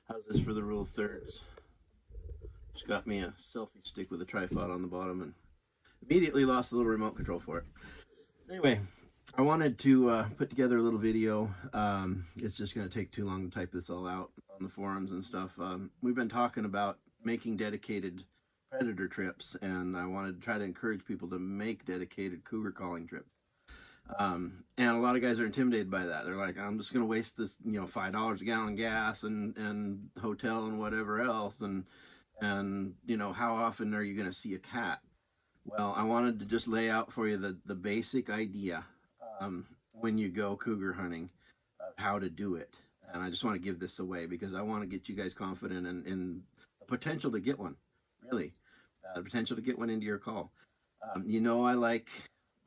How's this for the rule of thirds? Just got me a selfie stick with a tripod on the bottom and immediately lost the little remote control for it. Anyway, I wanted to put together a little video. It's just going to take too long to type this all out on the forums and stuff. We've been talking about making dedicated predator trips, and I wanted to try to encourage people to make dedicated cougar calling trips. And a lot of guys are intimidated by that. They're like, I'm just going to waste this, $5 a gallon gas and hotel and whatever else. And how often are you going to see a cat? Well, I wanted to just lay out for you the basic idea when you go cougar hunting of how to do it. And I just want to give this away because I want to get you guys confident in the potential to get one, really. The potential to get one into your call. I like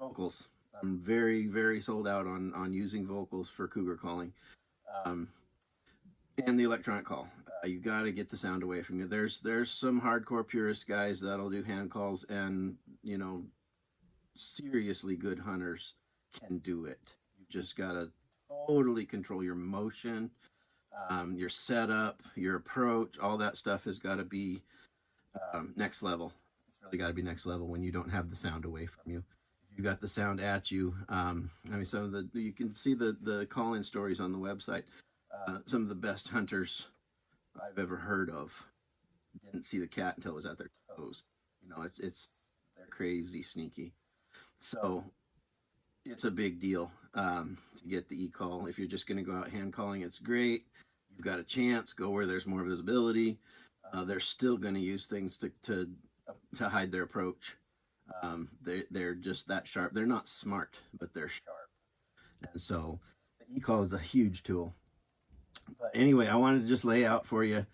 vocals. I'm very, very sold out on using vocals for cougar calling. And the electronic call. You got to get the sound away from you. There's some hardcore purist guys that'll do hand calls, and seriously good hunters can do it. You just got to totally control your motion, your setup, your approach. All that stuff has got to be next level. It's really got to be next level when you don't have the sound away from you. If you got the sound at you, some of you can see the call-in stories on the website. Some of the best hunters I've ever heard of didn't see the cat until it was at their toes. They're crazy sneaky. So it's a big deal to get the e-call. If you're just going to go out hand calling, it's great. You've got a chance. Go where there's more visibility. They're still going to use things to hide their approach. They're just that sharp. They're not smart, but they're sharp. And so the e-call is a huge tool. But anyway, I wanted to just lay out for you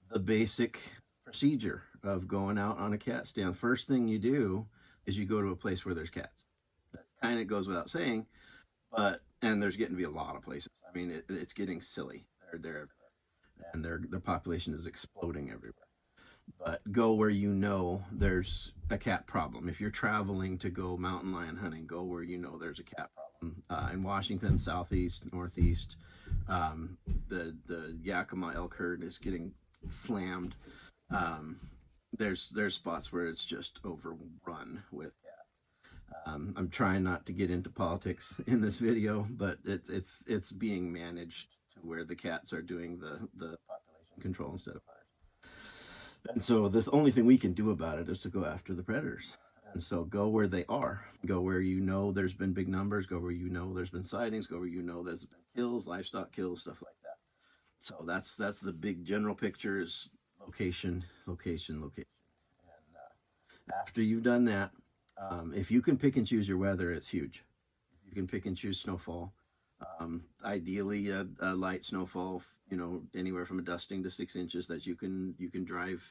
the basic procedure of going out on a cat stand. First thing you do is you go to a place where there's cats. That kind of goes without saying, and there's getting to be a lot of places. I mean, it's getting silly. They're everywhere, and their population is exploding everywhere. But go where there's a cat problem. If you're traveling to go mountain lion hunting, go where there's a cat problem. In Washington, southeast, northeast, the Yakima elk herd is getting slammed. There's spots where it's just overrun with cats. I'm trying not to get into politics in this video, but it's being managed to where the cats are doing the population control instead of hunters. And so the only thing we can do about it is to go after the predators. And so go where they are. Go where there's been big numbers. Go where there's been sightings. Go where there's been kills, livestock kills, stuff like that. So that's the big general picture is location, location, location. And after you've done that, if you can pick and choose your weather, it's huge. If you can pick and choose snowfall, ideally a light snowfall, anywhere from a dusting to 6 inches that you can drive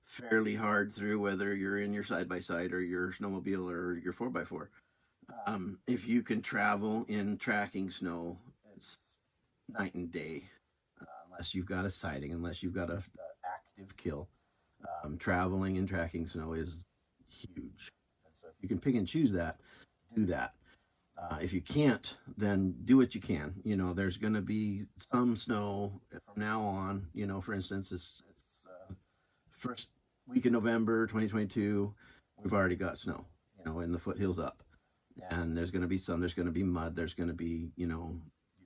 fairly hard through, whether you're in your side-by-side or your snowmobile or your 4x4. If you can travel in tracking snow, it's night and day, unless you've got a sighting, unless you've got an active kill. Traveling and tracking snow is huge. And so if you can pick and choose that, do that. If you can't, then do what you can. There's going to be some snow from now on. For instance, it's first week of November 2022. We've already got snow, in the foothills up. And there's going to be there's going to be mud. There's going to be, you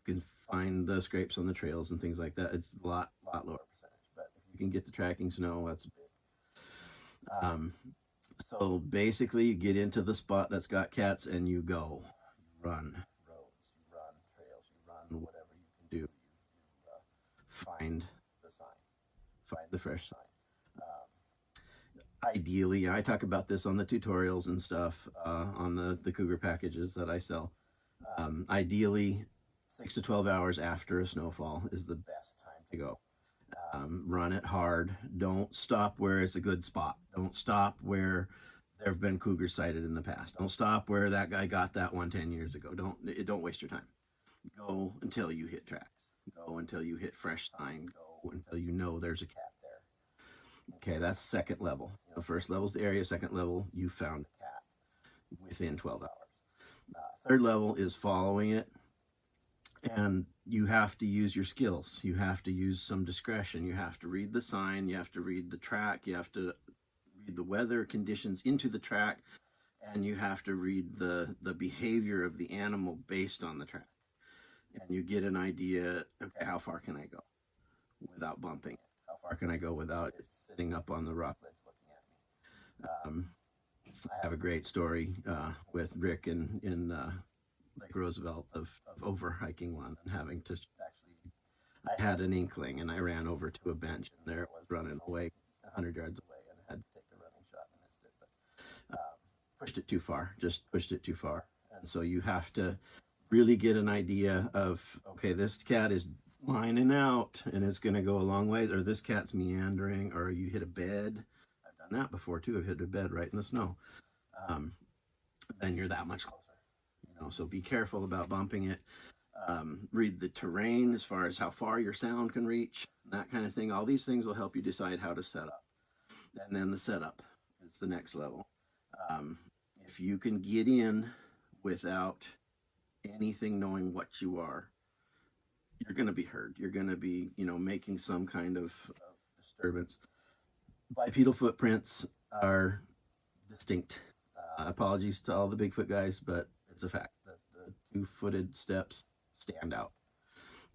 can find the scrapes on the trails and things like that. It's a lot lower percentage. But if you can get the tracking snow, that's big. So basically, you get into the spot that's got cats and you go. Run roads, you run trails, you run whatever you can do. You find the sign, find the fresh sign. Ideally, I talk about this on the tutorials and stuff on the cougar packages that I sell. Ideally, 6 to 12 hours after a snowfall is the best time to go. Run it hard. Don't stop where it's a good spot. Don't stop where there have been cougars sighted in the past. Don't stop where that guy got that one 10 years ago. Don't waste your time. Go until you hit tracks. Go until you hit fresh sign. Go until there's a cat there. Okay, that's second level. First level is the area. Second level, you found a cat within 12 hours. Third level is following it And you have to use your skills. You have to use some discretion. You have to read the sign. You have to read the track. You have to read the weather conditions into the track. And you have to read the behavior of the animal based on the track. And you get an idea, okay, how far can I go without bumping it? How far can I go without it sitting up on the rock ledge looking at me? I have a great story with Rick in Lake Roosevelt of over hiking one and having to actually, I had an inkling and I ran over to a bench and there it was running away 100 yards away and I had to take a running shot and missed it. But pushed it too far, just pushed it too far. And so you have to really get an idea of, okay, this cat is lining out and it's going to go a long ways, or this cat's meandering, or you hit a bed. I've done that before too. I've hit a bed right in the snow. Then you're that much closer. So be careful about bumping it. Read the terrain as far as how far your sound can reach, that kind of thing. All these things will help you decide how to set up. And then the setup is the next level. If you can get in without anything knowing what you are, you're going to be heard. You're going to be, making some kind of disturbance. Bipedal footprints are distinct. Apologies to all the Bigfoot guys, but it's a fact that the two-footed steps stand out.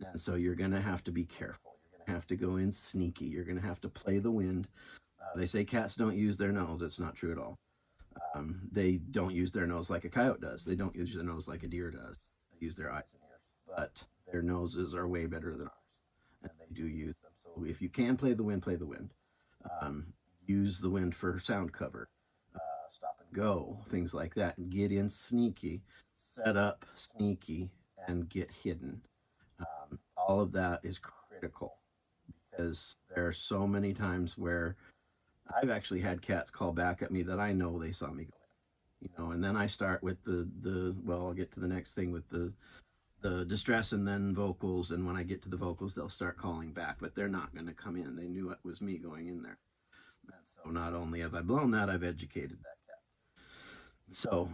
And so you're going to have to be careful. You're going to have to go in sneaky. You're going to have to play the wind. They say cats don't use their nose. It's not true at all. They don't use their nose like a coyote does. They don't use their nose like a deer does. They use their eyes and ears. But their noses are way better than ours. And they do use them. So if you can play the wind, play the wind. Use the wind for sound cover. Stop and go, things like that. And get in sneaky. Set up sneaky and get hidden. All of that is critical because there are so many times where I've actually had cats call back at me that I know they saw me go in, and then I start with well, I'll get to the next thing with the distress and then vocals. And when I get to the vocals, they'll start calling back, but they're not going to come in. They knew it was me going in there. And so not only have I blown that, I've educated that cat. So,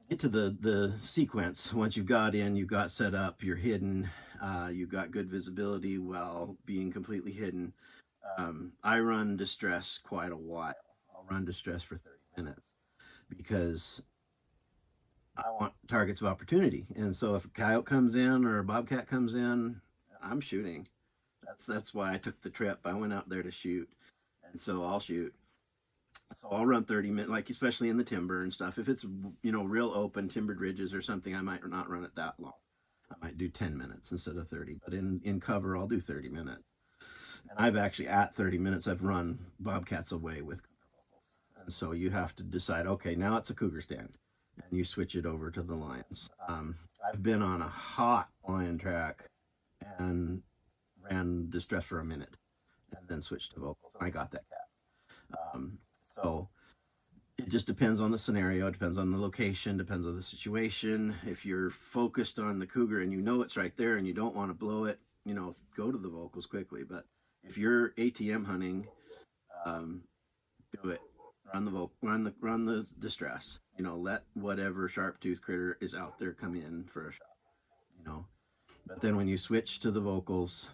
get to the sequence. Once you've got in, you've got set up, you're hidden, you've got good visibility while being completely hidden. I run distress quite a while. I'll run distress for 30 minutes because I want targets of opportunity. And so if a coyote comes in or a bobcat comes in, I'm shooting. That's why I took the trip. I went out there to shoot. And so I'll shoot. So I'll run 30 minutes, like especially in the timber and stuff. If it's, real open timbered ridges or something, I might not run it that long. I might do 10 minutes instead of 30. But in cover, I'll do 30 minutes. And I've actually, at 30 minutes, I've run bobcats away with cougar vocals. And so you have to decide, okay, now it's a cougar stand. And you switch it over to the lions. I've been on a hot lion track and ran distress for a minute and then switched to vocals. And I got that cat. So it just depends on the scenario. It depends on the location, depends on the situation. If you're focused on the cougar and you know it's right there and you don't want to blow it, go to the vocals quickly. But if you're ATM hunting, do it. Run the distress. Let whatever sharp-toothed critter is out there come in for a shot. But then when you switch to the vocals,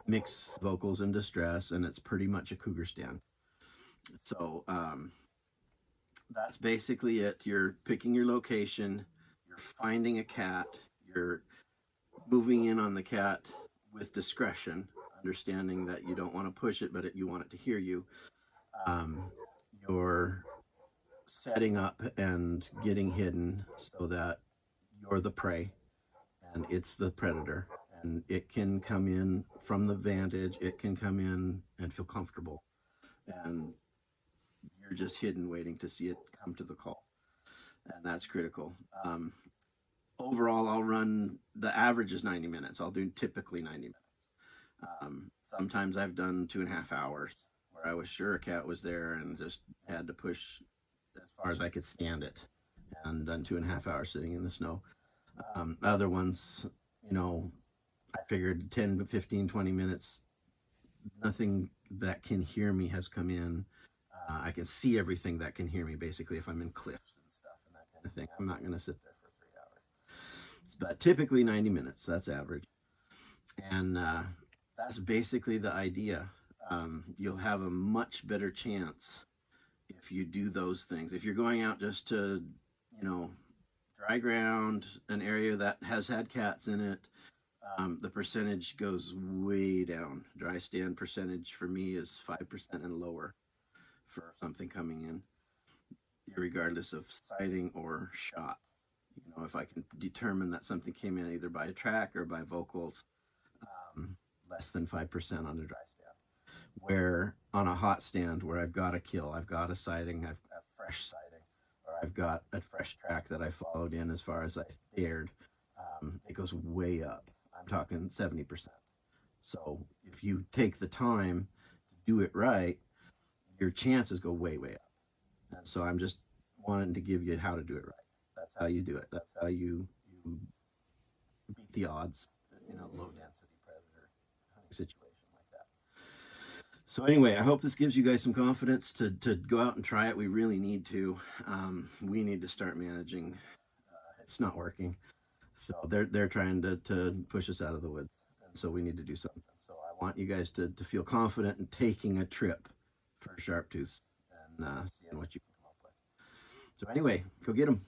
mix vocals and distress, and it's pretty much a cougar stand. So that's basically it. You're picking your location. You're finding a cat. You're moving in on the cat with discretion, understanding that you don't want to push it, but you want it to hear you. You're setting up and getting hidden so that you're the prey and it's the predator. And it can come in from the vantage. It can come in and feel comfortable. And you're just hidden waiting to see it come to the call. And that's critical. Overall, I'll run, the average is 90 minutes. I'll do typically 90 minutes. Sometimes I've done 2.5 hours where I was sure a cat was there and just had to push as far as I could stand it, and done 2.5 hours sitting in the snow. Other ones, I figured 10, 15, 20 minutes, nothing that can hear me has come in. I can see everything that can hear me, basically, if I'm in cliffs and stuff and that kind of thing. I'm not going to sit there for 3 hours. but typically 90 minutes. That's average. And that's basically the idea. You'll have a much better chance if you do those things. If you're going out just to, dry ground, an area that has had cats in it, the percentage goes way down. Dry stand percentage for me is 5% and lower for something coming in, regardless of sighting or shot. If I can determine that something came in either by a track or by vocals, less than 5% on the dry stand. Where on a hot stand, where I've got a kill, I've got a sighting, I've got fresh sighting, or I've got a fresh track that I followed in as far as I dared, it goes way up. I'm talking 70%. So if you take the time to do it right, your chances go way, way up. And so I'm just wanting to give you how to do it right. That's how you do it. That's how you beat the odds in a low density predator situation like that. So anyway, I hope this gives you guys some confidence to go out and try it. We really need to. We need to start managing. It's not working. So they're trying to push us out of the woods. And so we need to do something. So I want you guys to feel confident in taking a trip for sharptooths and seeing what you can come up with. So anyway, go get them.